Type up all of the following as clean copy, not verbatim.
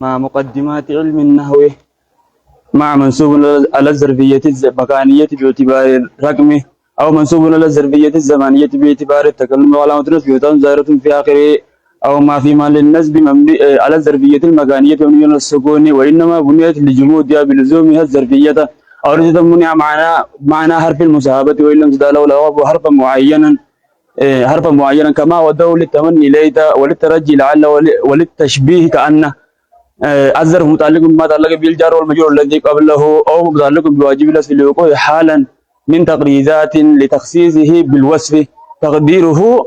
مع مقدمات علم النحو مع منسوب على الظرفية المكانية باعتبار الرقم أو منسوب على الظرفية الزمانية باعتبار التكلم وعلامة نصبه ظاهرة في آخره أو ما في محل النسب مبني على الظرفية المكانية مبني على السكون وإنما بنيت لجمودها بلزومها الظرفية أو لتضمنها معنى حرف المساهبة وإن لم تدع له حرفا معينا حرفا معينا كما وده للتمني ليت وللترجي لعل وللتشبيه كأنه الظرف متعلق بما تعلق بالجار والمجرور الذي قبله أو متعلق بواجب الوصف لوقوعه حالا من تقريزات لتخصيصه بالوصف تقديره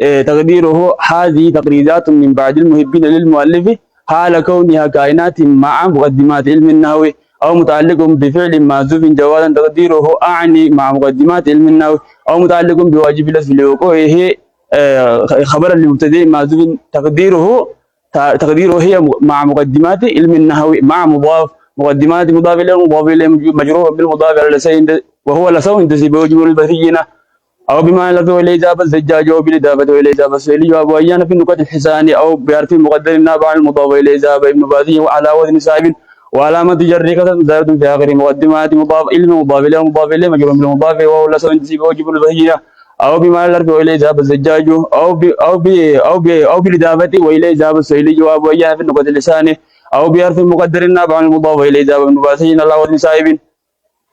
تقديره هذه تقريزات من بعد المحبين للمؤلف حال كونها كائنات مع مقدمات علم النحو أو متعلق بفعل محذوف جوازا تقديره أعني مع مقدمات علم النحو أو متعلق بواجب الوصف لوقوعه خبرا لمبتدئ محذوف تقديره هي مع مقدمات علم النحو مع مضاف مقدمات مضاف إليه مضاف إليه مجرور بالمضاف على لسان وهو لسان ينتسب وجمهور البثيين أو بما لفظه إليه إجابة الزجاج أو بالإضافة إليه إجابة السؤالي جواب أحيانا في النكت الحسان أو بحرف مقدر نابع عن المضاف إليه إجابة ابن باثي وعلى وزن سائب وعلامة جر كسر زائد في آخر مقدمات مضاف علم مضاف إليه مضاف إليه مجرور بالمضاف وهو لسان ينتسب وجمهور البثيين أو بما لفظه إليه إجابة الزجاج أو بالإضافة وإليه إجابة السؤالي جواب أحيانا في النكت الحسان أو بحرف مقدر نابع عن المضاف إليه إجابة ابن باثي على وزن سائب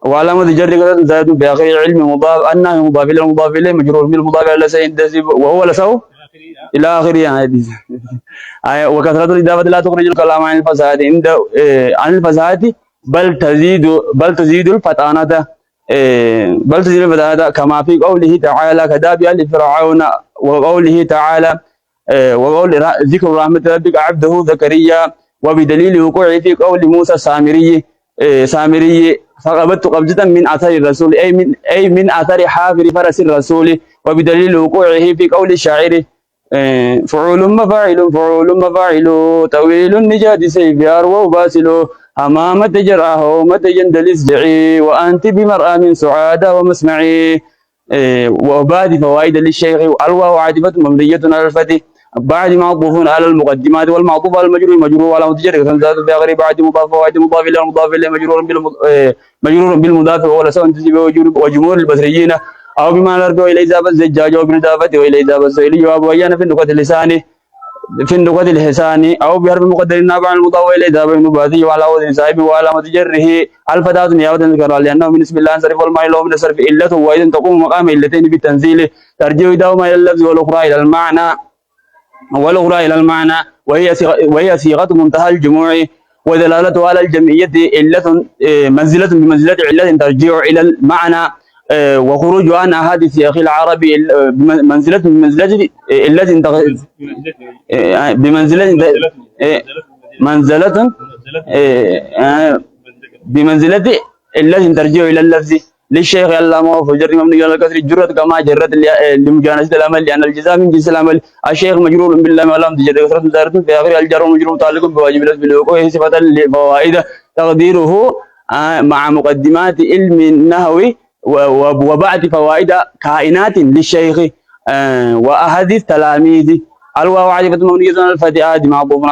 وعلامة جر زائد بآخر علم مضاف أنه مضاف إليه مضاف إليه مجرور بالمضاف على لسان وهو لسه إلى آخره يعني وكثرة الإضافة لا تخرج الكلام عن الفساد عند عن الفساد بل تزيد الفتانة بل تزيد الفتانة كما في قوله تعالى كداب آل فرعون وقوله تعالى وقول ذكر رحمة ربك عبده زكريا وبدليل وقوعه في قول موسى سامري فقبضت قبضة من أثر الرسول أي من أثر حافر فرس الرسول وبدليل وقوعه في قول الشاعر فعول مفاعل طويل النجاد سيف أروى باسل أمامة جراه متجندل اسدعي وأنت بمرأة من سعادة ومسمعي وبعد فوائد للشيخ أروى وعاتبة مبنية على الفتح بعد معطوف على المقدمات والمعطوف على المجرور مجرور على متجر خمسات بآخر بعد مضاف فوائد مضاف إلى مضاف إليه مجرور بالمضاف ولا سواء تجيب وجمهور البصريين أو بما نرجو إلى إجابة الزجاج أو بالإضافة وإلى إجابة السائل جواب ويانا في النقطة اللساني في النقطة الحساني أو بحرف مقدر نابع عن المضاف إلى إجابة النباتي وعلى وزن صاحب وعلى متجره الفتاة نيابة ذكر لأنه من اسم الله انصرف والمائل من الصرف إلته وإذا تقوم مقام إلتين بالتنزيل ترجع إحداهما إلى اللفظ والأخرى إلى المعنى وهي صيغة منتهى الجموع ودلالته على الجمعية علة منزلة بمنزلة علة ترجع إلى المعنى وخروج عن هذه السياق العربي بمنزلة علة بمنزلة علة ترجع إلى اللفظ للشيخ علامة وفجر مبني على الكسر جرت كما جرت لمجانسة العمل لأن الجزاء من جنس العمل الشيخ مجرور بالله ولم تجد كسرة زارة في آخر الجر مجرور متعلق بواجب الوصف بالوقوع صفة لفوائد تقديره مع مقدمات علم النحو وبعد فوائد كائنات للشيخ وأحاديث تلاميذ الواو عاطفة مبنية على الفتحات معطوف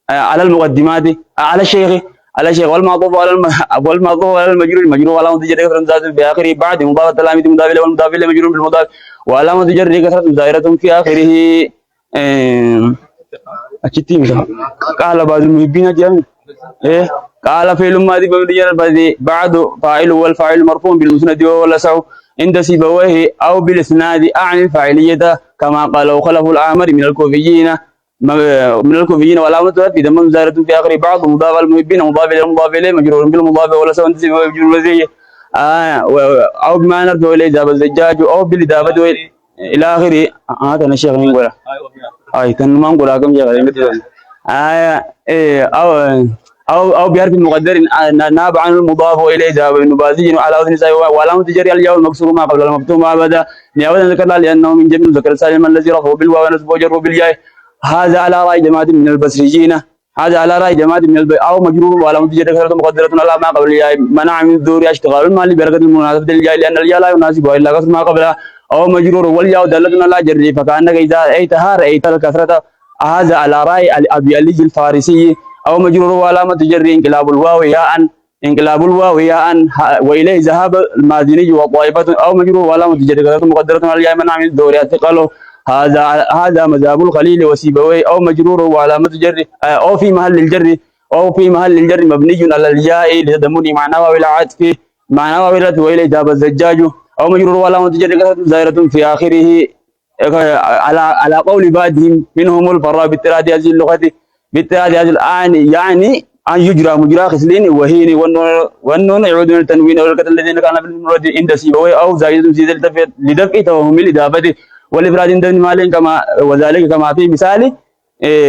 على المقدمات على الشيخ والمعطوف على المجرور على متجر كثرة زائدة في آخره بعد مضاف التلاميذ مضاف إليه والمضاف إليه مجرور بالمضاف وعلى متجر كثرة زائرة في آخره أكتيم قال بعض المحبين جميع قال فعل ماضي مبني على الفتح بعد فاعل والفاعل مرفوع بالمسند واللسع عند سيبويه أو بالإسناد أعني الفاعلية كما قال وخلف الأعمر من الكوفيين وعلامة في ضمن زائرة في آخر بعض مضاف المحبين مضاف إليه مجرور بالمضاف واللسع عند سيبويه مجرور أو بما نرجو إليه إجابة الزجاج أو بالإضافة إلى آخره هذا الشيخ من قوله أي كان ما نقول لكم يا غريب أو بحرف مقدر نابع عن المضاف إليه إجابة النباتي على وزن سائل وعلامة جري الياء المكسور ما قبل المفتوح أبدا نيابة ذكر لأنه من جمع ذكر سالم الذي رفعه بالواو ونصبه وجره بالياء هذا على رأي جماعة من البصريين أو مجرور وعلامة جري كثرة مقدرة على ما قبل الياء منع من الظهور اشتغال المال بركة المناسبة للياء لأن الياء لا يناسبها إلا قسم ما قبلها أو مجرور والياء دالة على جره فكأنك إذا أيتها رأيت الكثرة هذا على رأي أبي علي الفارسي. أو مجرور وعلامة جره انقلاب الواو ياء، انقلاب الواو ياء، وإليه ذهاب المازني وطائفة. أو مجرور وعلامة جره مقدرة على الياء من عامل دوريات قالوا هذا مذهب الخليل وسيبويه. أو مجرور وعلامة جره أو في محل الجر، أو في محل الجر مبني على الياء لتضمن معناه وإلى عطف معناه وإليه ذهب الزجاج. أو مجرور وعلامة جره زائرة في آخره على قول بعضهم منهم الفراء باضطراد هذه اللغة باضطراد هذه الآن، يعني أن يجرى مجرى خصلين وهين والنون يعود من التنوين والكتل الذين كان بالمراد عند سيبويه. أو زائد في لدفع توهم الإضافة والإفراد عند مال كما وذلك كما في مثال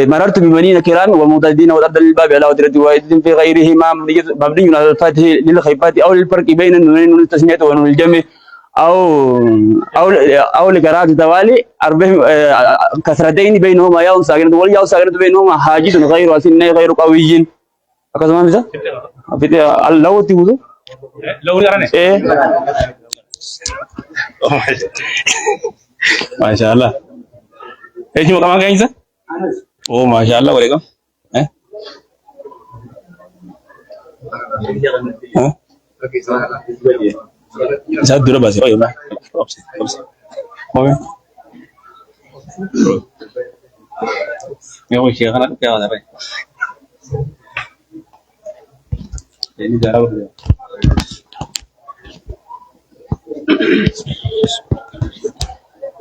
مررت ببنين كرام ومعتدين والأرض للباب على وترة واحد في غيرهما مبني على الفتح للخيفات أو للفرق بين النونين والتسمية ونون الجمع. أو أو لقراءة التوالي أربع كسرتين بينهما ياء ساكنة والياء ساكنة بينهما حاجز غير أسن غير قوي. أكذا ما مثلا؟ في لو تقولوا لو إيه ما شاء الله. إيش مقامك إنسان؟ Oh, masya Allah, boleh Saya dulu bahasa. Oh iya, Pak. Oke. Ya, wih, kan apa ya? Ini darah udah.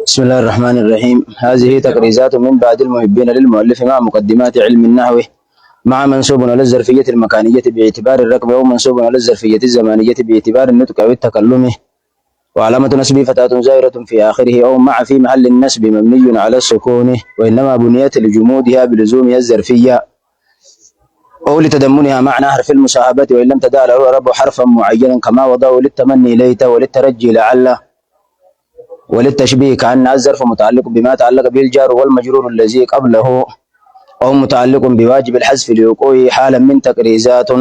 بسم الله الرحمن الرحيم. هذه تقريزات من بعد المحبين للمؤلف مع مقدمات علم النحو، مع منسوب على الظرفية المكانية باعتبار الرقم، أو منسوب على الظرفية الزمانية باعتبار النطق أو التكلم، وعلامة نسبه فتاة زائرة في آخره، أو مع في محل النسب مبني على السكون، وإنما بنيت لجمودها بلزومها الظرفية أو لتضمنها معنى حرف المصاحبة، وإن لم تدع له رب حرفا معينا كما وضعه للتمني ليت وللترجي لعل وللتشبيه، كأن الظرف متعلق بما تعلق به الجار والمجرور الذي قبله، أو متعلق بواجب الحذف لوقوعه حالا من تقريزات،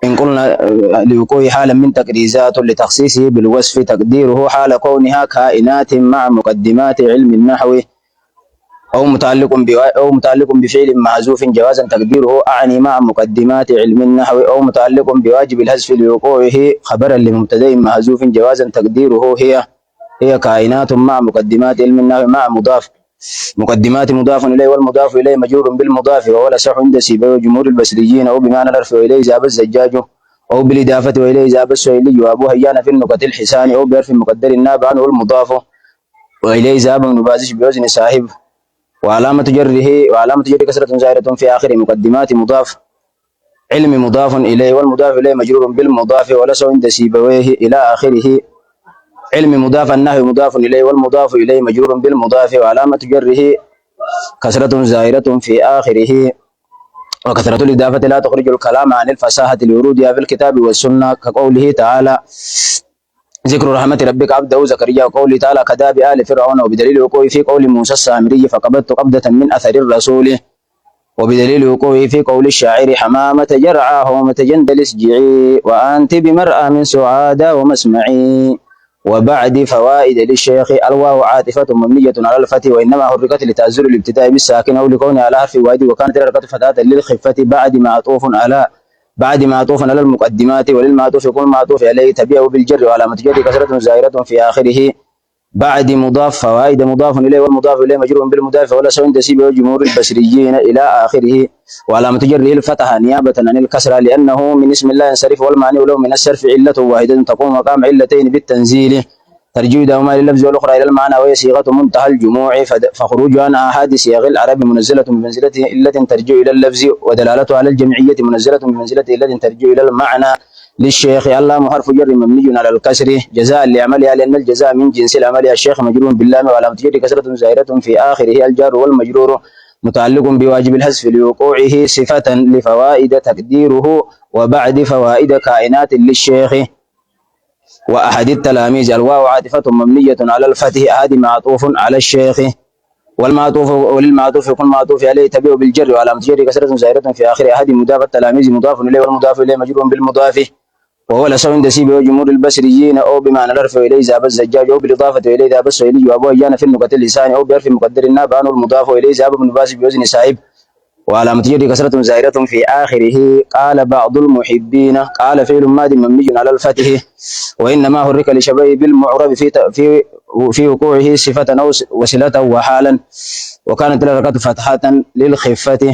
إن قلنا لوقوعه حالا من تقريزات لتخصيصه بالوصف، تقديره حال كونها كائنات مع مقدمات علم النحو، أو متعلق بفعل محذوف جوازا تقديره أعني مع مقدمات علم النحو، أو متعلق بواجب الحذف لوقوعه خبرا لمبتدأ محذوف جوازا تقديره هي كائنات مع مقدمات علم النحو مع مضاف، مقدمات مضاف إليه والمضاف إليه مجرور بالمضاف، وهو الأصح عند سيبويه وجمهور البصريين، أو بمعنى الرفع وإليه ذهب الزجاج، أو بالإضافة وإليه ذهب السهيلي وأبو هيان في النكت الحسان، أو بحرف مقدر الناب عنه المضاف وإليه ذهب ابن بازش بوزن صاحب، وعلامة جره كسرة زائرة في آخر مقدمات مضاف، علم مضاف إليه والمضاف إليه مجرور بالمضاف، والأصح عند سيبويه إلى آخره، علم مضاف النحو مضاف إليه والمضاف إليه مجرور بالمضاف، وعلامة جره كسرة زائرة في آخره، وكثرة الإضافة لا تخرج الكلام عن الفصاحة لورودها في الكتاب والسنة، كقوله تعالى ذكر رحمة ربك عبده زكريا، وقوله تعالى كداب آل فرعون، وبدليل وقوعه في قول موسى السامري فقبضت قبضة من أثر الرسول، وبدليل وقوعه في قول الشاعر حمامة جرعاه ومتجندل اسجعي وأنت بمرأى من سعادة ومسمعي. وبعد فوائد للشيخ الواو عاطفة مبنية على الفتح، وإنما حركت لتأزر الابتداء بالساكن أو لكونها على حرف واحد، وكانت الحركة فتاة للخفة بعد ما عطوف على المقدمات، وللمعطوف يكون معطوف عليه تبعه بالجر، وعلامة جر كسرة زائرة في آخره، بعد مضاف فوائد مضاف إليه والمضاف إليه مجرور بالمضاف، ولا سوى تسيبه جمهور البصريين إلى آخره، وعلامة جره الفتح نيابة عن الكسرة، لأنه من اسم الله ينصرف، والمعنى له من الصرف علة واحدة تقوم مقام علتين بالتنزيل، ترجيع دوما لللفظ والأخرى إلى المعنى، وهي صيغة منتهى الجموع، فخروجها عن أحد صيغ العرب منزلة بمنزلة علة ترجع إلى اللفظ، ودلالتها على الجمعية منزلة بمنزلة علة ترجع إلى المعنى. للشيخ اللام حرف جر مبني على الكسر جزاء لعملها، لأن الجزاء من جنس العمل، الشيخ مجرور باللام وعلامة جر كسرة زائرة في آخره، الجار والمجرور متعلق بواجب الحذف لوقوعه صفة لفوائد تقديره وبعد فوائد كائنات للشيخ وأحد التلاميذ، الواو عاطفة مبنية على الفتح أحد معطوف على الشيخ، وللمعطوف يكون معطوف عليه تبعه بالجر، وعلامة جر كسرة زائرة في آخر أحد مضاف التلاميذ مضاف إليه والمضاف إليه مجرور بالمضاف، وهو لسو عند سيبه وجمهور البصريين أو بمعنى الرفع إليه ذهب الزجاج أو بالإضافة إليه ذهب السهيلي وأبو هيان في النقطة اللسان أو بحرف مقدر الناب عنه المضاف إليه ذهب ابن باز بوزن ساحب وعلامة جر كسرة زائرة في آخره. قال بعض المحبين قال فعل ماض مبني على الفتح وإنما حرك لشبهه بالمعرب في وقوعه صفة أو وصلة وحالا وكانت الحركة فتحة للخفة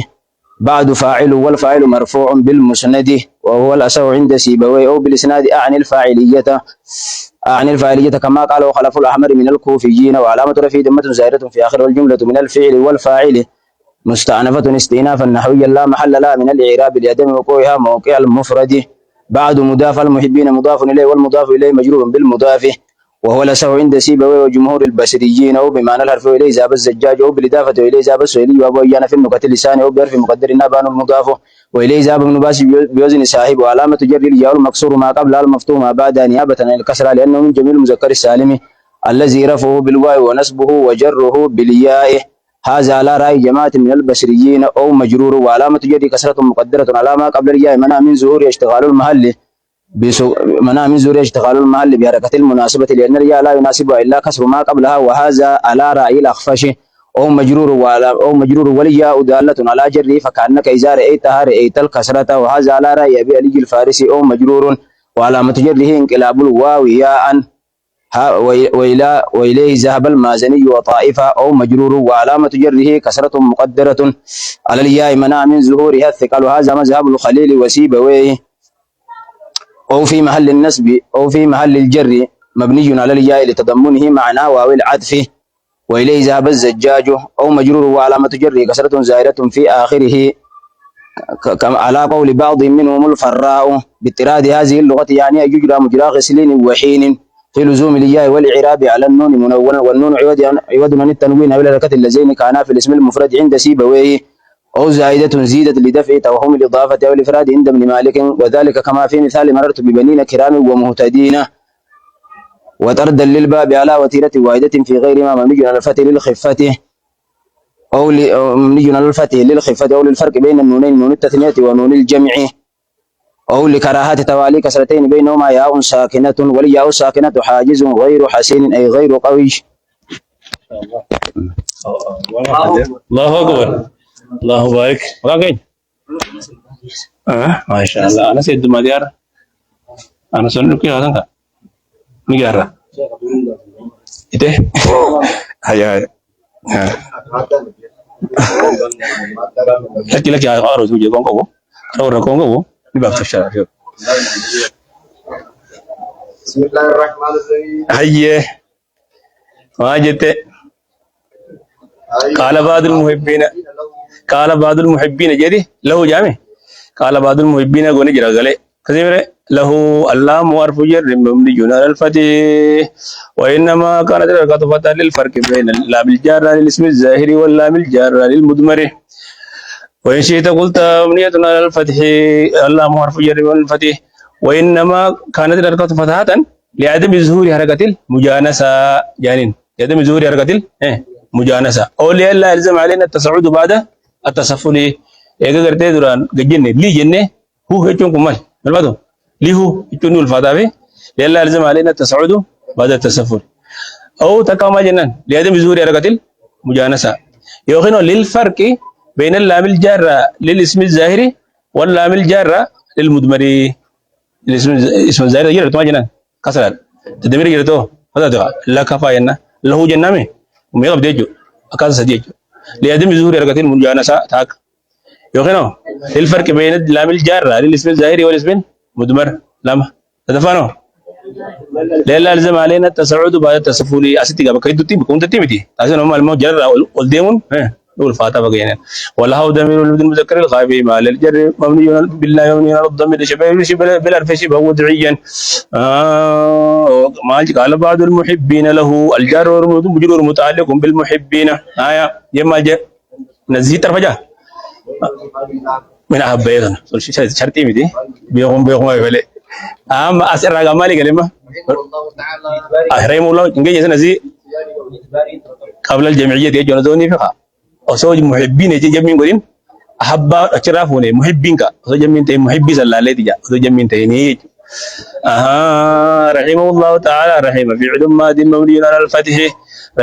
بعد فاعل والفاعل مرفوع بالمسند وهو الأصح عند سيبويه أو بالإسناد أعني الفاعلية كما قال وخلف الأحمر من الكوفيين وعلامة رفعه ضمة زائرة في آخر والجملة من الفعل والفاعل مستأنفة استئنافا نحويا لا محل لها من الإعراب لعدم وقوعها موقع المفرد. بعد مضاف المحبين مضاف إليه والمضاف إليه مجرور بالمضاف وهو الأصح عند سيبويه وجمهور البصريين أو بمعنى الحرف إليه ذهب الزجاج أو بالإضافة إليه ذهب السهيلي وأبو هيان في النقطة اللسان أو بحرف مقدر النابان المضاف وإليه ذهب ابن باز بوزن صاحب وعلامة جر الياء المكسور ما قبلها المفتوح ما بعدها نيابة عن الكسرة لأنه من جميع المذكر السالم الذي رفعه بالواو ونصبه وجره بالياء. هذا على رأي جماعة من البصريين أو مجرور وعلامة جر كسرة مقدرة على ما قبل الياء منع من ظهور اشتغال المحل بحركة المناسبة لأن الياء لا يناسبها إلا كسر ما قبلها وهذا على رأي الأخفش أو مجرور والياء دالة على جره فكأنك إذا رأيتها رأيت الكسرة وهذا على رأي أبي علي الفارسي أو مجرور وعلامة جره انقلاب الواو ياء وإليه ذهب المازني وطائفة أو مجرور وعلامة جره كسرة مقدرة على الياء منع من ظهورها الثقل وهذا مذهب الخليل وسيبويه أو في محل النسب أو في محل الجر مبني على الياء لتضمنه معنى واو العطف وإليه ذهب الزجاج أو مجرور وعلامة جره كسرة زائرة في آخره على قول بعض منهم الفراء باضطراد هذه اللغة يعني يجرى مجرى غسلين وحين في لزوم الياء والإعراب على النون منونا والنون عوض عن التنوين أو الحركة اللذين كانا في الاسم المفرد عند سيبويه أو زائدة زيدت لدفع توهم الإضافة أو الإفراد عند ابن مالك وذلك كما في مثال مررت ببنين كرام ومهتدين وتردا للباب على وتيرة واحدة في غير ما مبني على الفتح للخفة أو مبني على الفتح للخفة أو للفرق بين النونين نون التثنية ونون الجمع أو لكراهة توالي كسرتين بينهما ياء ساكنة والياء ساكنة حاجز غير حسين أي غير قوي. الله أكبر الله بارك راجع ما شاء الله أنا سيد مديار أنا سنلك يا هذا مجارة إيه هيا لك يا أروز وجه كونغو أروز كونغو يبقى في الشارع بسم الله الرحمن الرحيم. هيا ما جت قال بعض المحبين جدي له جامع قال بعض المحبين غني جرا غله كثير له اللام وارف جر مبني على الفتح وانما كانت الحركه فتحا للفرق بين اللام الجار للاسم الظاهر واللام الجار للمضمر وان شئت قلت مبنيه على الفتح اللام وارف جر والفتح وانما كانت الحركه فتحه لعدم ظهور حركه المجانسه جانين لعدم ظهور حركه مجانسه او لا يلزم علينا التصعد بعد التصفل ايغا غرتي دوران گجنه لي جنه هو هچون كمال ملبادو لي هو هچون الفاتابه لا يلزم علينا التصعد بعد التصفل او تكما جنن لازم ظهور حركه المجانسه يوخنو للفرق بين اللام الجاره للاسم الظاهر واللام الجاره للمضمر اسم الظاهر يرتو جنن كسر تدمير يرتو هذا لا كفاينا له جنامه وما يبديجو أكاد سديجو لازم ظهور حركة المجانسة تاك يوخنو الفرق بين اللام الجارة للاسم الظاهر والاسم المضمر لام تدفانو لا لازم علينا التصعد بعد التصفل أستيقظ بكيدو تيم كنت تيمتي أصلا هم المجرة والديمون والفاتحة بقينا ولا هو ضمير المذكر الغائب مع الجر مبني بالله مبني على الضمير شبه بالعرف شبه وضعيا ما قال بعض المحبين له الجار والمجرور متعلق بالمحبين يما جاء نزي ترفجا من أحب أيضا شرطي مدي بيقوم يفعله أما أسر رقم مالي كلمة رحمه الله إنجي جسنا نزي قبل الجمعية يجون دوني فيها أصوج محبين يجي جمين قرين أحب أشرافوني محبين كا أصوج جمين تي محبي سلا لي تجا أصوج جمين تي ني رحمه الله تعالى رحمه فعل ماض مبني على الفتح.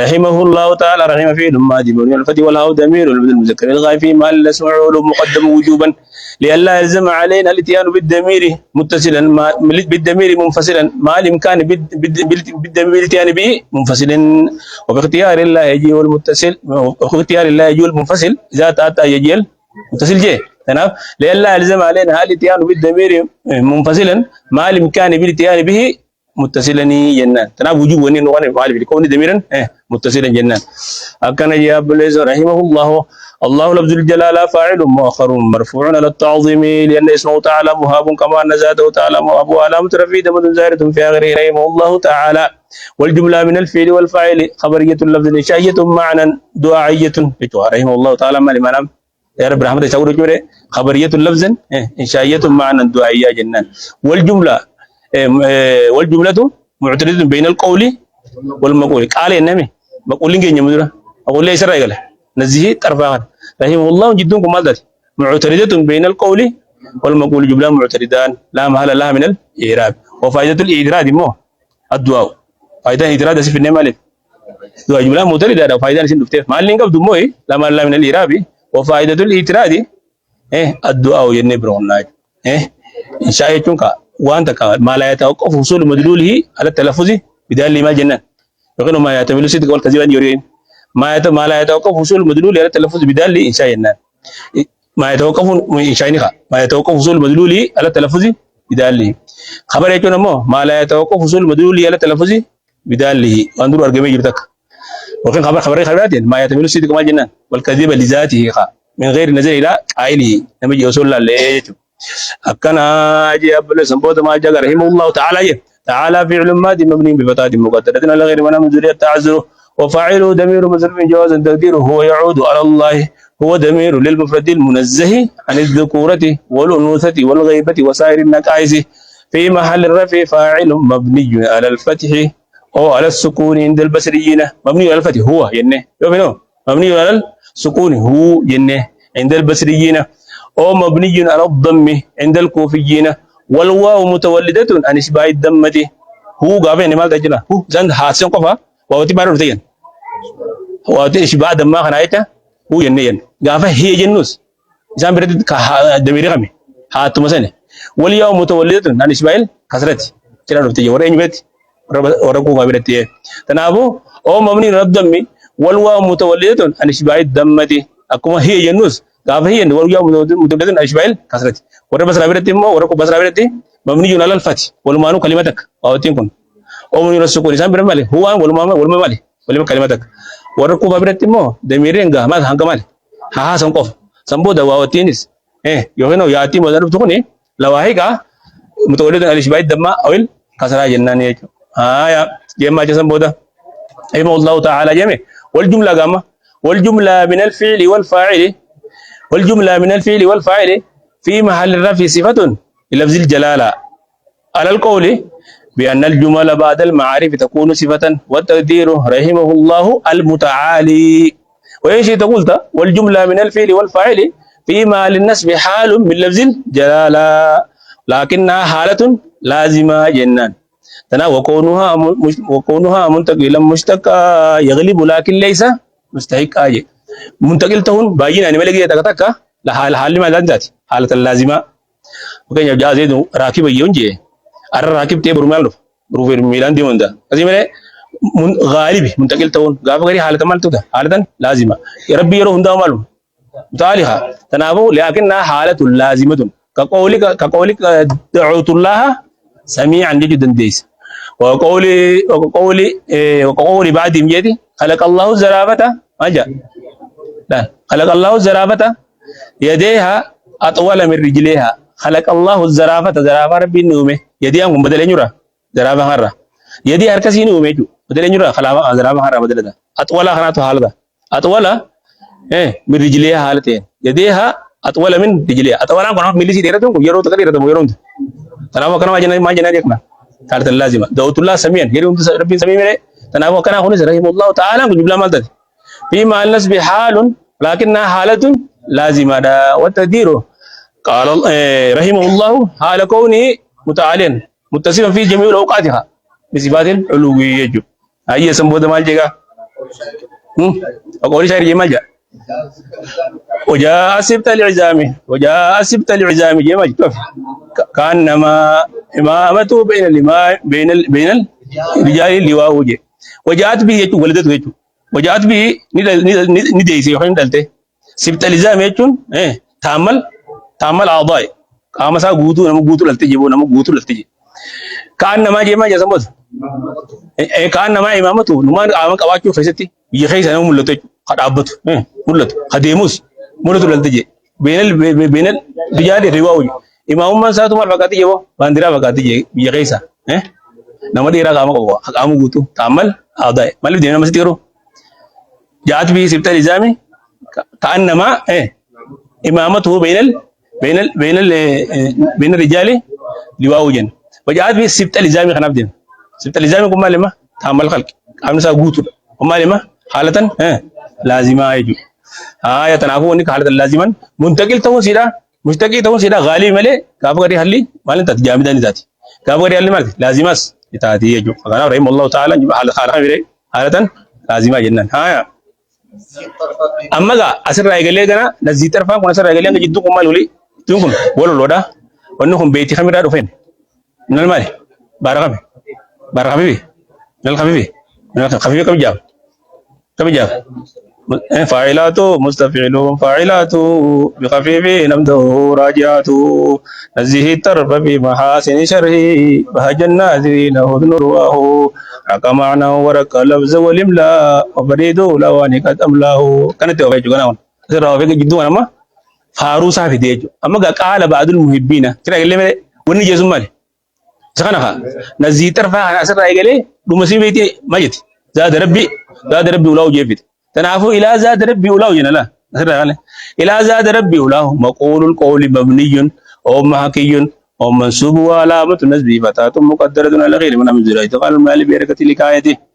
رحمه الله تعالى رحمه فعل ماض مبني على الفتح والهاء ضمير المذكر الغائب في محل الاسم مفعول مقدم وجوبا لئلا يلزم علينا الاتيان بالضمير متصلا بالضمير منفصلا مع الامكان بالضمير الاتيان به منفصلا وباختيار الله يجي المتصل واختيار الله يجي المنفصل اذا اتى يجي المتصل جه تمام. لئلا يلزم علينا الاتيان بالضمير منفصلا مع الامكان بالاتيان به متصلا جنان تناب وجوب وني نواني مالي بكون ضميرا متصلا جنان. أكن جاب ليس رحمه الله. الله لفظ الجلالة فاعل مؤخر مرفوع على التعظيم لأن اسمه تعالى مهاب كما أن ذاته تعالى مهاب علامة رفعه ضمة زائدة في آخره رحمه الله تعالى. والجملة من الفعل والفاعل خبرية اللفظ إنشائية معنى دعائية رحمه الله تعالى ما لمن يا رب رحمته تقول جملة خبرية اللفظ إنشائية معنى دعائية جنان. والجملة معترض بين القول والمقول قال إنما مقولين جنيه مدرة أقول ليس رأي نزيه طرفان رحمه الله جدًا كمالات معترضة بين القول والمقول جملة معترضان لا محل لها من الإعراب. وفائدة الإعراب مو الدعاء فائدة الإعراب في النعمة دعاء جملة معترضة وفائدة نسين دكتور ما لينك بدموي لا محل لها من الإعراب. وفائدة الإعراب الدعاء ينبرون ناج إن شاء الله وأنت ما لا يتوقف وصول مدلوله على التلفظ بدال ما جنان يقولون ما يعتمد صدق والكذب يرين ما لا يتوقف وصول مدلوله على التلفظ بدال إنشاء النان ما يتوقف إنشاء ما يتوقف وصول مدلوله على التلفظ بدال خبر يكون ما لا يتوقف وصول مدلوله على التلفظ بدال وانظر أرجمي جبتك وكان خبرات ما يعتمد صدق ما جنان والكذب لذاته من غير نظر إلى عائله نمجي وصول الله عليه. أكن أجي أبل سنبوت ما جاء رحمه الله تعالى فعل ماضي مبني بفتاة مقدرة على غير منام ذرية تعذره وفاعله ضمير مصرف جوازا تقديره هو يعود على الله هو ضمير للمفرد المنزه عن الذكورة والأنوثة والغيبة وسائر النقائص في محل الرفع فاعل مبني على الفتح أو على السكون عند البصريين مبني على الفتح هو ينه مبني على السكون هو ينه عند البصريين أو مبني على الضم عند الكوفيين والواو متولدة عن إشباع الضمة هو قابل نمال تجنا هو زند حاسن قفا وأتي بارو تيجن وأتي إشباع الضمة خنايته هو ينين قافه هي جنوس إنسان بريد دميري كمي هاتو مسنة والياو متولدة عن إشباع الكسرة كلا رفتي ورا إني بيت ورا كوفا بريتيه تنابو أو مبني على الضم والواو متولدة عن إشباع الضمة أكما هي جنوس قافه هي والياء متولدة عن إشباع الكسرة ورا بس رابطة ما ورا كو بس رابطة مبني على الفتح والمانو كلمتك أو تيمكن أو من السكون إنسان برمالي هو والمالي كلمتك ورا كو رابطة ما دميرين قا ما هنگ مالي ها سنقف سنبو دوا وتينس يوهنو ياتي مدرب تكوني لو هيكا متولدة عن إشباع الدم أو الكسرة جنان يجو يا جماعة سنبو ده رحمه الله تعالى جميع. والجملة قامة والجملة من الفعل والفاعل في محل الرفع صفة للفظ الجلالة على القول بأن الجمل بعد المعارف تكون صفة والتقدير رحمه الله المتعالي. وإيش قلت والجملة من الفعل والفاعل في محل النسب حال من لفظ الجلالة لكنها حالة لازمة جنان تنا وكونها منتقلا مشتقا يغلب لكن ليس مستحق أجي منتقل تهون باين أنا ملقي تكتك حال ما ذات حالة اللازمة وكان يبقى زيد راكب يونجي الراكب تي برمالو بروفير ميلان دي وندا أزيمة غالب منتقل تهون غاب غير حالة مال تودا حالة لازمة يا ربي يروح هندا مالو تعالها تنابو لكنها حالة لازمة كقولك دعوت الله سميعا جدا ديس وقولي بعد يدي خلق الله الزرافة ما جاء لا خلق الله الزرافة يديها أطول من رجليها خلق الله الزرافة زرافة ربي نومه يديها بدل نورا زرافة هرة يدي هركسي نومه جو بدل نورا خلاص زرافة هرة بدل ده أطول خناته حالة أطول من رجليها حالتين يديها أطول من رجليها أطول أنا ملي سيدنا تقول يرون تكرر تقول يرون تناو كنا ما جنا يكنا حالة اللازمة دعوت الله سميعا يرون ربي سميع منه تناو كنا هنا رحمه الله تعالى جملة مالته فيما النسب حال لكنها حالة لازمة والتقدير قال رحمه الله حال كونه متعاليا متصفا في جميع أوقاتها بصفات العلوية أي سمبود مال جيغا أقول شعر جمال جا وجاء سبت العزام جمال كأنما إمامته بين الرجال لواء وجه وجاءت به ولدته يجو وجاءت به نديسي يحين دلته سبت العزام يجون تعمل أعضاء قام سا غوتو نمو غوتو للتجي بو نمو غوتو للتجي كأنما جمال جا سمبود كأنما إمامته نمان قام قواچو فيستي يخيس أنا ملتو خدابته ملتو خديموس ملتو للتجي بين الرجال لواء وجه إمام من ساتو مال فقاتي جبو باندرا فقاتي يخيسا nama dheeraa qaama guutuu ta'ammal aadaa maaliif deemna masitti garuu jaat bi sibta lizaami ta'an nama imaamatu beynal rijaali liwaa wujan wajaat bi sibta lizaami kanaaf deemna sibta lizaami kun maalima ta'ammal qalqi qaamni isaa guutuudha kun maalima haalatan laazimaa jechuudha haaya tanaafuu wanni haalatan laaziman muntaqil ta'uun siidha mustaqii ta'uun siidha gaalii malee gaafa garii halli maalin taati jaamidaan isaati gaafa garii halli maalti laazimaas itaati jechuudha. Fakkaana rahim Allah ta'ala haala khamire haalatan laazimaa jennaan. Haaya. Amma gaa asirraa eegalee gana nazii tarfaan kun asirraa eegalee hanga jidduu kun maal wali jidduu kun waloloodha. Wanni kun beetii kamirraa dhufeen. Minal maali? Baara kami? Baara kamifi? Minal kamifi? Minal kamifi kam jaab? Kam jaab? فاعلات مستفعل فاعلات بخفيف نمده راجعات نزه الطرف بمحاسن شره بهج الناظرين حسن رواه رقى معناه ورقى لفظ والإملاء وبريد لوان قد أملاه كانت توفيق جناون سرى وفيق جدو أنا ما فاروسا في ديجو أما قال بعض المحبين كنا قال لي وني جزم مالي سخنها نزه الطرف أنا أسرى قال لي بمسيب بيتي مجد زاد ربي ولو جيفت تنافو إلى زاد ربي ولا وجنا لا إلى زاد ربي ولا مقول القول مبني أو محكي أو منصوب وعلامة نسبه فتاة مقدرة على غير من أمزل قال المال بركة الحكاية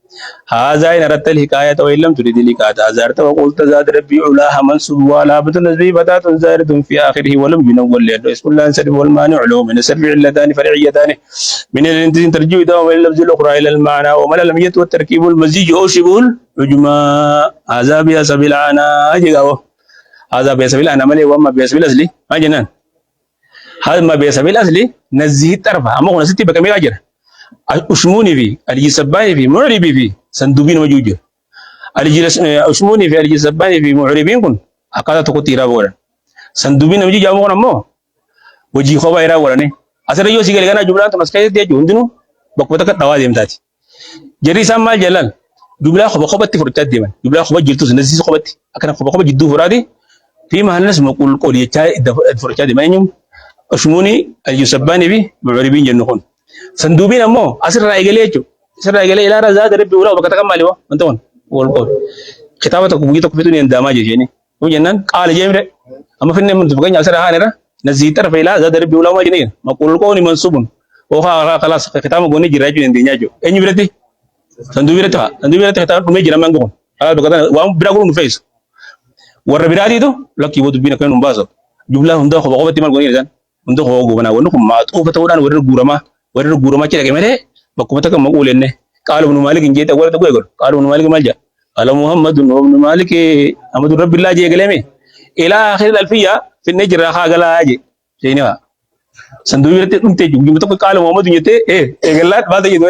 هذا إن أردت الحكاية وإن لم تريد الحكاية أزارت وقلت زاد ربي ولاها منصوب وعلامة نسبه فتاة زائرة في آخره ولم ينول له اسم الله انسرف والمانع له من السرف علتان فرعيتان من الانتزين ترجيع دوام إلى اللفظ الأخرى إلى المعنى ومن لم يت والتركيب المزيج أو شبه العجمة هذا بيسبب العنا أجيغاو هذا بيسبب العنا مالي وما بيسبب الأصلي ما جنان هذا ما بيسبب الأصلي نزيه الطرفة أما هنا ستي بكمل أجر أشموني في الجسباني في معربي في سندوبين وجوجر أشموني في الجسباني في معربين كن أكاد تقول تيرا بورا سندوبين وجي جامو كنا مو وجي خبا إيرا بورا نه أسرع يو سيكل كنا جملة تمسكاي تيجي جوندنو بقوة كتاوا ديم تاتي جري سامال جلال جملة خبا تفرجات ديمان جملة خبا جلتو سنزيس خبا أكنا خبا جدو فرادي في محل ناس مقول قولي تاي فرجات ديمان يوم أشموني الجسباني في معربين جنون سندوبين أمو أسرع إيجاليجو أسرع إيجالي إلى رزاد ربي ولا وقت كم مالي أنتون والقول كتابة تكوبي تكوبيتوني عندما جيني هو جنان قال جيمر أما في النمط بقى أسرع هانيرا نزيد طرف إلى زاد ربي ولا ما جيني ما قول قولي منصوب وها خلاص كتابة قوني جراجو عندنا جو أني برتي سندوبي رتها كتابة كم جرا مانغون هذا بقى وام براغون نفيس ورا برادي تو لكي ودو بينا كانوا مبازو جملة هندا خبا خبا تيمال قوني لجان هندا خبا قوبنا ونكم ما توفى تودان ورر غورما كده كمره بكم تك مقولنه قال ابن مالك انجي تقول قال ابن مالك مالجا قال محمد بن مالك احمد رب الله جي غلمي الى اخر الالفيه في النجر خاغلا اجي شينوا سندويرته دمته جوجي متك قال محمد نيته غلات بعد يدو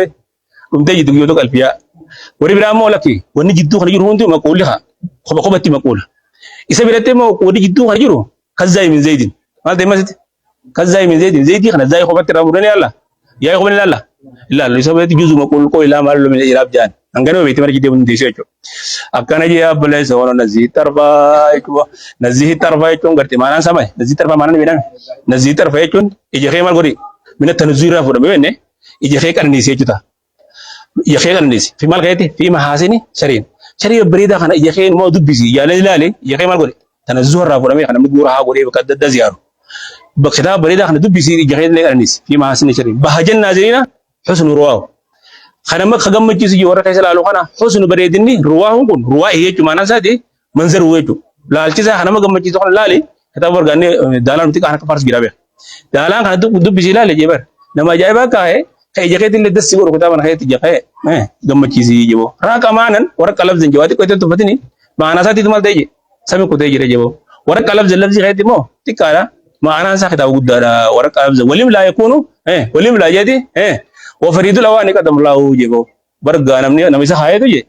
دمته جدو يدو الالفيه وري برامو لكي وني جدو خرجو هوندو مقولها خبا خبتي مقول اسبرته مو ودي جدو خرجو كزاي من زيد ما دي مسد كزاي من زيد خنا زاي خبتي رامرني الله يا يقول لا لا لا يسوي تجوز ما كل كوي لا مالو من إيراب جان أنكنا بيتي مرجع تبون تيسيرجو أكنا جي أبلا سوانا نزيه تربا إكوا نزيه تربا إكون قرتي ما نان سامي نزيه تربا ما نان بينا نزيه تربا إكون إجا خير مال قري من التنزير فورا بينه إجا خير كان نسيه جتا إجا خير كان نسيه في مال كيتي في محاسني شرين بريدا خنا إجا خير ما دب بيسي يا لا إجا خير مال قري تنزور فورا بينه خنا مجبورها قري بكذا دزيارو بكذا بريدا خنا دب بيسي إجا خير كان نسيه في محاسني شرين بهجن نازلين حسن رواه خنا ما خجم مجلس جوارا كيسلا لو خنا حسن بريدني رواه كون رواه هي كمان سادي منظر ويتو لا الكيسة خنا ما خجم مجلس خنا لا لي كتاب ورغاني دالان متك خنا كفارس جرابه دالان خنا دب بيسي لا لي جبر nama ajaiba kae kai jaketi le dasi goro kitaban kai tijake gammachiisi jebo raka manan warqa lafzin jawati ko tetu fatini maana sati tumal teje sami ko teje jebo warqa lafzin lafzi kai timo tikara maana sa kitabu gudara warqa lafzin walim la yakunu walim la yadi wa faridul awani kadam lahu jebo barga namni namisa haye to je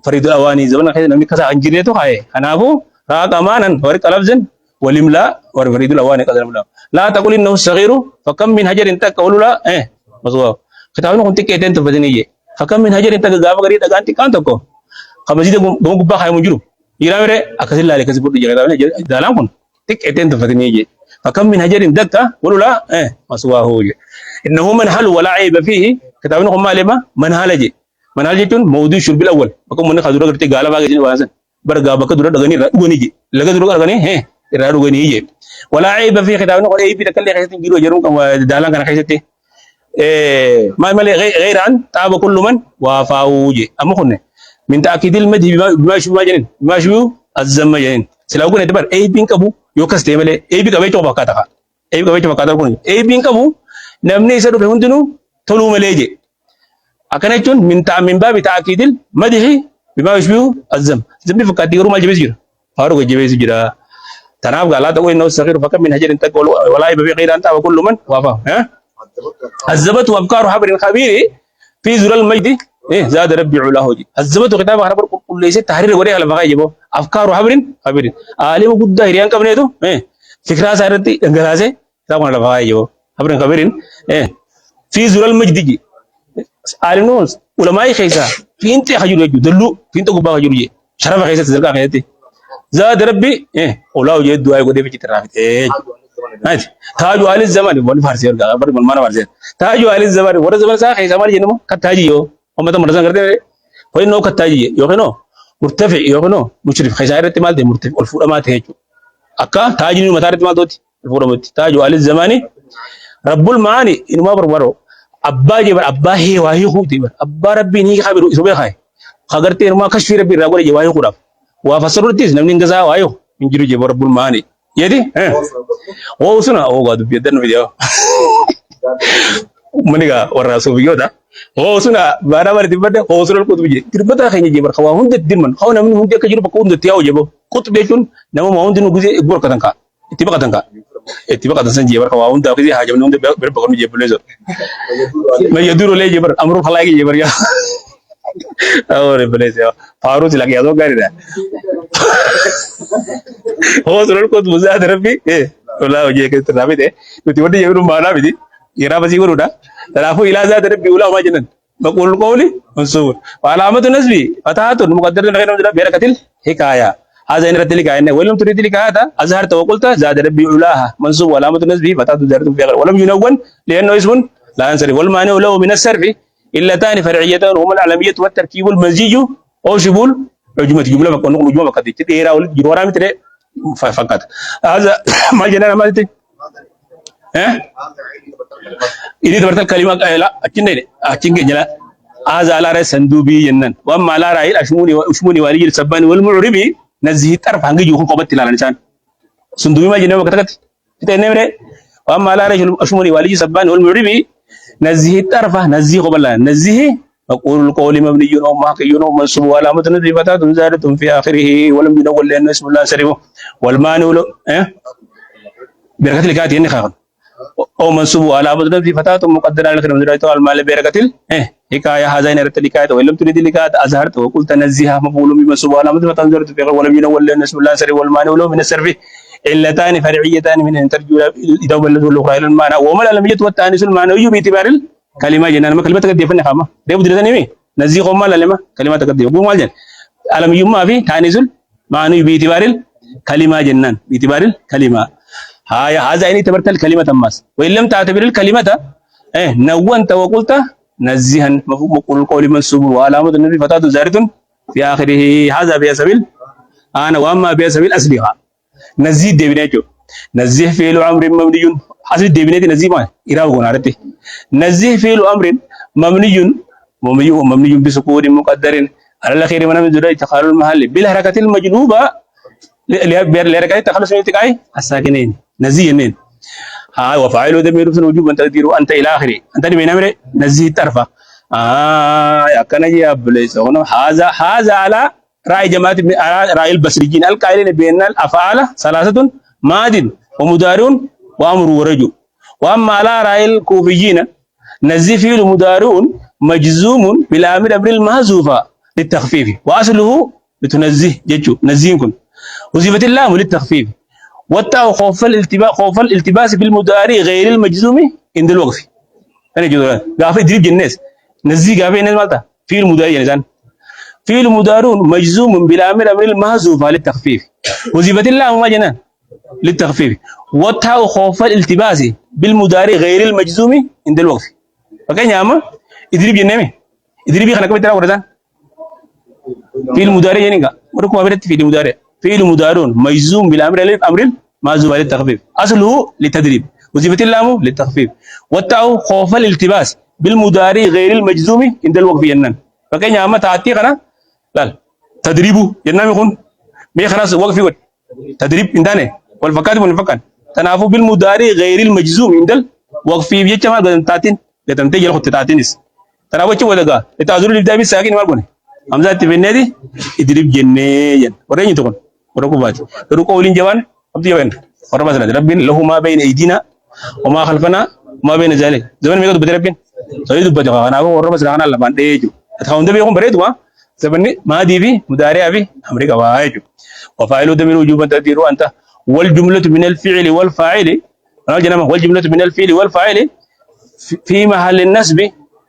faridul awani zaman kai namni kasa anjire to haye hanafu raka manan warqa lafzin walim la war faridul awani kadam lahu la taqul innahu saghiru fakam min hajarin taqulu la maswa kitabu kun tikke ten to fadini je fakam min hajarin taga gaba gari daga anti kan to ko khabaside go gubba khay mujuru yiramere akasilla le kasi buddi jagada dalam kun tikke ten to fadini je fakam min hajarin dakka wala maswa hu je innahu man hal wala aiba fihi kitabu kun malima man halaje man haljatun mawdu shurb al awwal bako mun khadura garti gala baga jini wasan barga baka dura daga ni goni je laga dura daga ni iraru goni je wala aiba fihi kitabu kun aibi dakalle khaytin giro jarum kan dalan kan khaysate ما ملي غير أن تاب كل من وافاوجي أما خنّه من تأكيد المدح بما شو ما جنين بما شو الزم جنين سلاو كنا تبار أي بين كابو يوكس تيمله أي بين كابي توبا كاتها أي بين كابي توبا كاتها كوني أي بين كابو نمني سرو بهندنو ثلو مليجي أكنّه من باب تأكيد المدح بما شو الزم زمي فكاتي يروم الجبيزير هارو الجبيزير تناف قالات أقول إنه صغير فكم من هجر تقول ولا يبي غير أن تاب كل من وافا الزبط وابكار حبر الخبير في زر المجد زاد ربي علاه الزبط كتاب حبر كل ليس تحرير وري على بغاي جبو افكار حبر خبير عالم قد هريان كم نيتو فكره سارتي دغلاسه كتاب على بغاي جبو حبر خبير في زر المجد جي عالم علماء خيسا فين حجر دلو فين تغبا حجر شرف خيسا زرقا خيتي زاد ربي علاه يد دعاء غدي في ترافيت تاج على الزمان بون فارسي ورغا بر من مانا فارسي تاج على الزمان ور زمان سا خي زمان ينمو كتاجي يو ومت مرزان غرده هو نو كتاجي يو خنو مرتفع يو خنو مشرف خيسارت مال دي مرتفع والفور ما تهجو اكا تاج ني متارت مال دوتي الفور مت تاج على الزمان رب المعاني انما بربرو ابا جبر ابا هي واهي هو دي ابا ربي ني خبر سبي خاي خغرتي ما كشف ربي راغو جي واهي خدا وفسرتيس نمن غزا وايو من جيرو جبر رب المعاني يدي وصلنا قاعد بيدن فيديو منيغا ورا سو فيديو دا وصلنا بارا بار تبدا وصلنا كنت بيجي تربتا خني جبر خوا هون دين من خو نمن هون كجيرو بكون دتياو جبو كنت بيجون نما ما هون دين غزي غور كتنكا اتبا كتنكا سن جبر خوا هون دا غزي حاجه من بير بكون جبر ليزو ما يدور لي جبر امر فلاغي جبر يا और बलेसे फारूज लगे यादो कर रहा हो सुरल को मुजाद रबी वला ये के तराबी दे तो तिवडी येरू माना बिदी येरा बसी गुरुडा तराफु इलाजा रबी उला माजनन बकुल qawli mansub alamatu nasbi fatahatun muqaddaratun ghayra mudra berakatil hikaya هذا إن رتلي كائن ولم تريد لك هذا أظهرت وقلت زاد ربي علاها منصوب علامة نسبه فتاة زارت في غير ولم ينون لأنه اسم لا ينصرف والمعنى له من الصرف إلا تاني فرعيتان هما العلمية والتركيب المزيج أو شبول جملة جملة فكون نقول جملة فقط تيرا ولا جوارا مثل فقط هذا ما جينا ما تي ini berarti kalimat la acinne acinge jala هذا على رأي سندوبي ينن وأما على رأي الأشموني والي السباني والمعربي نزيه تعرف هنجي يكون قبضت لا نشان سندوبي ما جينا وقتك تتنمر وأما على رأي الأشموني والي السباني والمعربي نزيه تعرف نزيه قبل نزيه أقول القول مبني أو محكي أو منصوب وعلامة نزيه فتاة زادة في آخره ولم ينول لأن اسم الله سريبه والمانع بركة الكات يعني خاطر أو منصوب وعلامة نزيه فتاة مقدرة على خير مدرجة المال بركة حكاية هذا إن رتلي كات ولم تريد لكات أظهرت وقلت نزيها مفعول بمنصوب وعلامة فتنظرت في ولم ينول لأن اسم الله سريبه والمانع له من السرف علتان فرعيتان من أن ترجو إذا ولد الأخرى إلى المعنى وما العلمية والتأنيث المعنوي باعتبار الكلمة جنان ما كلمة تقدم فني خامة ده بدري ثاني نزيه قوم ما لما كلمة تقدم قوم والجن العلمية ما في تأنيث المعنوي باعتبار الكلمة جنان باعتبار الكلمة هذا يعني اعتبرت الكلمة تماس وإن لم تعتبر الكلمة نوّنت وقلت نزيها مفهوم القول منصوب وعلامة النبي فتاة زارة في آخره هذا بيسبيل أنا وأما بيسبيل أصلها نزيه دبنيجو نزيه فعل أمر مبني حسب دبنيت نزيه ما إراو كنارتي نزيه فعل أمر مبني بسكون مقدر على الأخير من الجرى تخلل المحل بالحركة المجلوبة لحركة تخلص من التقاء الساكنين نزيه نين هاي وفاعل ضمير في الوجوب أنت تديره أنت إلى آخره أنت بين أمر نزيه الطرفة يا كان يا بليس هنا هذا على رأي جماعة على رأي البصريين القائلين بأن الأفعال ثلاثة ماض ومضارع وأمر ورجو وأما على رأي الكوفيين نزيه فيه المضارع مجزوم بالأمر أمر المحذوفة للتخفيف وأصله لتنزيه جتشو نزينكم وصفة اللام للتخفيف والتاء خوف الالتباس بالمضارع غير المجزوم عند الوقف أنا جدول قافي دريب جنس نزي قافي الناس مالتا في المضارع يعني في المضارع مجزوم بالأمر أمر المحذوفة للتخفيف وصفة اللام ما جنان للتخفيف والتاء خوف الالتباس بالمضارع غير المجزوم عند الوقف فكان يا أما إدريب جنمي إدريب خلنا كم ترى وردان في المضارع يعني كا وركم أبرد في المضارع في المضارع مجزوم بالأمر الأمر محذوف للتخفيف أصله للتدريب وصفة اللام للتخفيف والتاء خوف الالتباس بالمضارع غير المجزوم عند الوقف ينن فكان يا أما تعطي خنا لا تدريبه ينن يكون مي خلاص وقف يقول تدريب إنتانه والفكات والفكان تنافو بالمضارع غير المجزوم عند الوقف يجتمع قدام تعطين قدام تيجي الخط تعطينس تنافو شو ولا قا التعذر اللي بدأ ساكن ما بونه أمزات تبني إدريب جنين ورين تكون وركو بات وركو أولين جوان أبدي وين ورا مثلا رب له ما بين أيدينا وما خلفنا وما بين ذلك زمان ميكو تبدي سوي تبدي أنا أقول ورا مثلا أنا لا بانديجو أتخون ده بيكون بريد ما زماني ما دي في مداري أبي أمريكا وايجو وفاعل ده من وجوب تديره أنت والجملة من الفعل والفاعل أنا جنما والجملة من الفعل والفاعل في محل النسب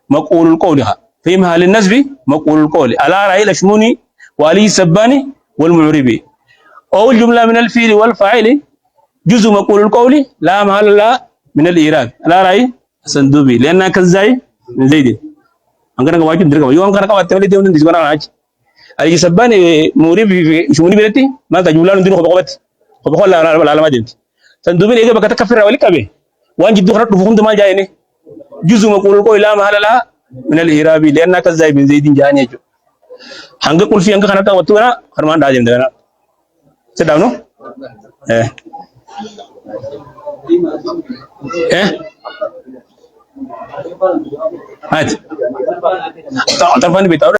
مقول قولها في محل النسب مقول القول على رأي الأشموني وعلي السباني والمعربي أو الجملة من الفعل والفاعل جزء مقول القول لا محل لا من الإيراد على رأي السندوبي لأنها كالزاي من زيد أنكر كواجب درك يوم كنا كواتي ولي تيون ديسكونا راج علي السباني معربي شموني بلتي ما تجملة ندير خبقات خبقات لا ما جنت سندوبي إذا بكتة كفر ولي كبي وان جدو خرط بفهم دمال جايني جزء مقول القول لا محل لا من الإيراب لأنك كذاب من زيد جاني جو هنگا كل في هنگا خنا تا وتونا خرمان راجم دهنا سداونو هات ترفان بيتاور